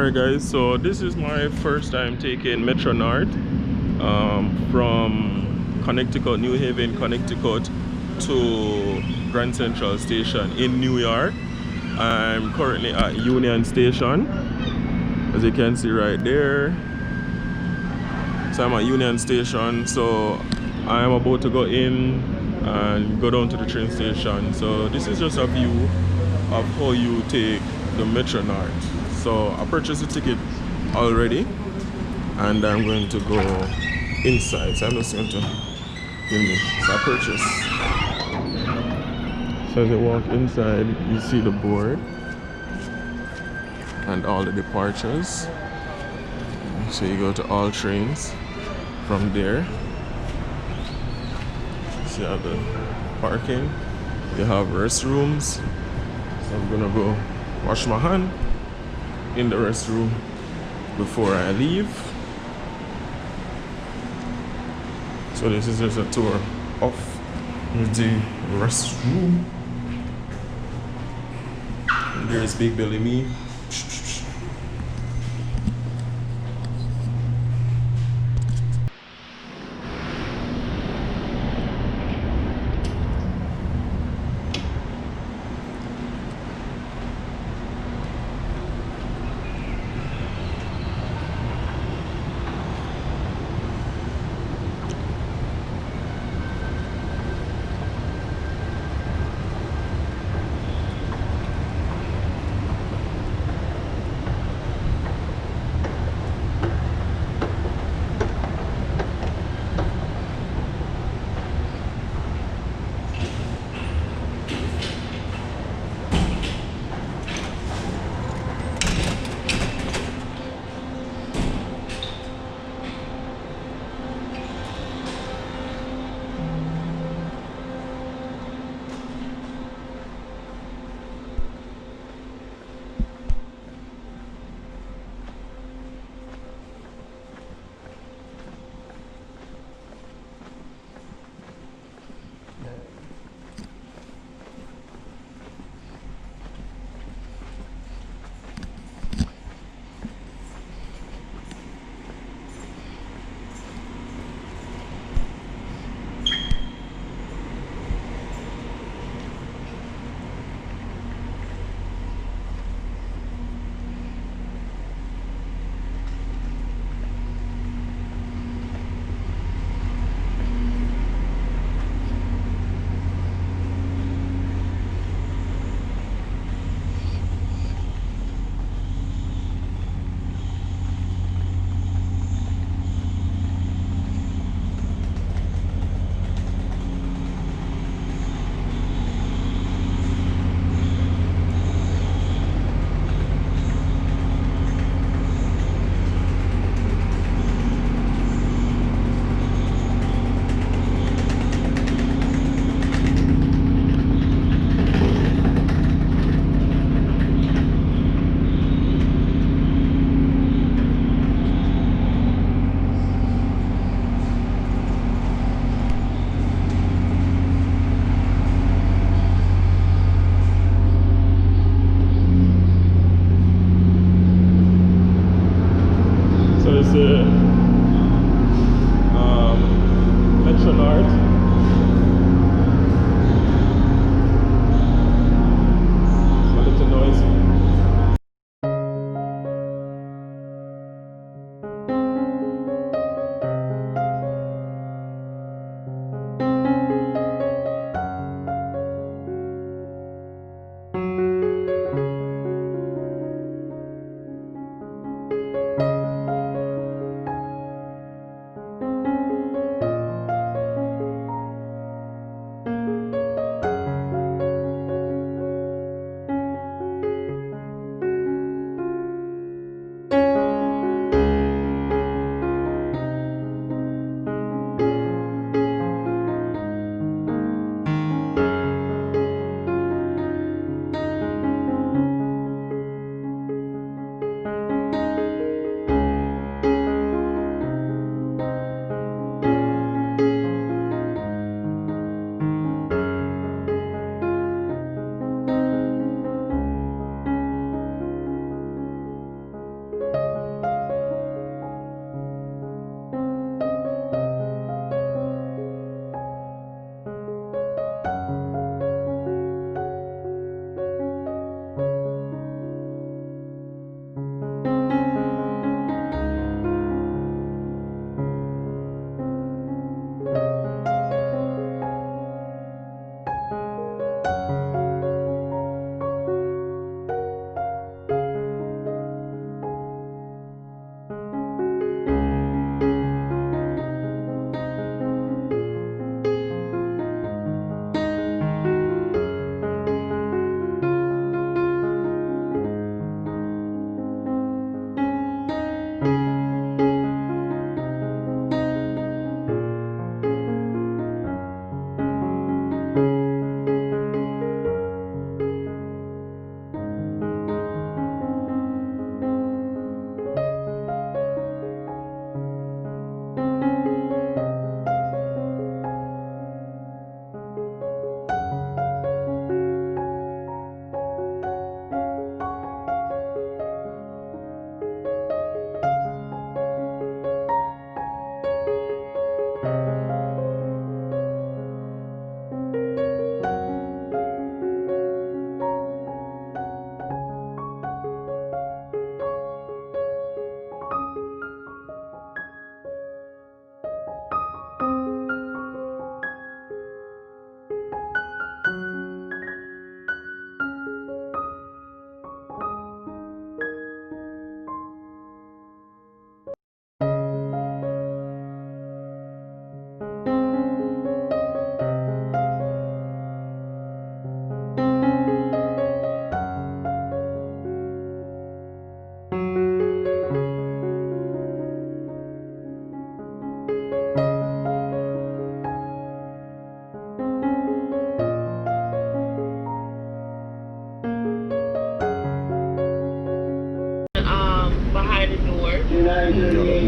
Alright guys, so this is my first time taking Metro North from Connecticut, New Haven, Connecticut to Grand Central Station in New York. I'm currently at Union Station, as you can see right there. So I'm at Union Station, so I am about to go in and go down to the train station. So this is just a view of how you take the Metro North. So I purchased the ticket already and I'm going to go inside. So I'm just going to so I purchased. So as you walk inside, you see the board and all the departures. So you go to all trains from there. So you have the parking, you have restrooms. So I'm gonna go wash my hand in the restroom before I leave. So this is just a tour of the restroom. And there's Big Billy Me.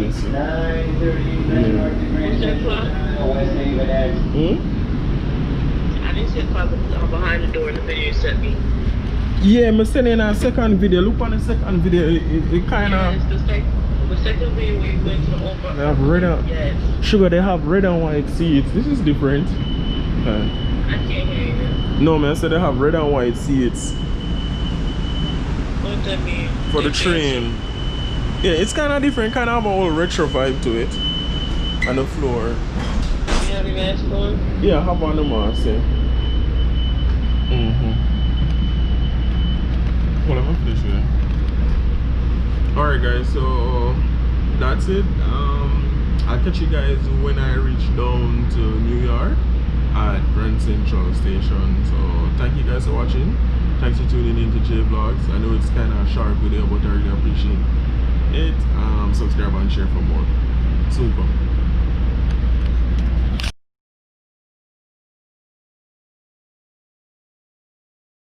Yes. 9:30 North Grand Central, West Haven X. I didn't see a car behind the door in the video you sent me. Yeah, I'm sending a second video. Look on the second video. It kind of. Yes, the second video where you went to the over. They have red and yes. Sugar. They have red and white seats. This is different. I can't hear you. No, man. So they have red and white seats What does that mean? for the train. Yeah, it's kind of different. Kind of have a whole retro vibe to it. On the floor. You have your mask on? Yeah, I have on the mask. Yeah. Hold on, I'm finished here. Alright guys, so that's it. I'll catch you guys when I reach down to New York at Grand Central Station. So thank you guys for watching. Thanks for tuning in to J Vlogs. I know it's kind of a short video, but I really appreciate it. Subscribe and share for more. Soon come.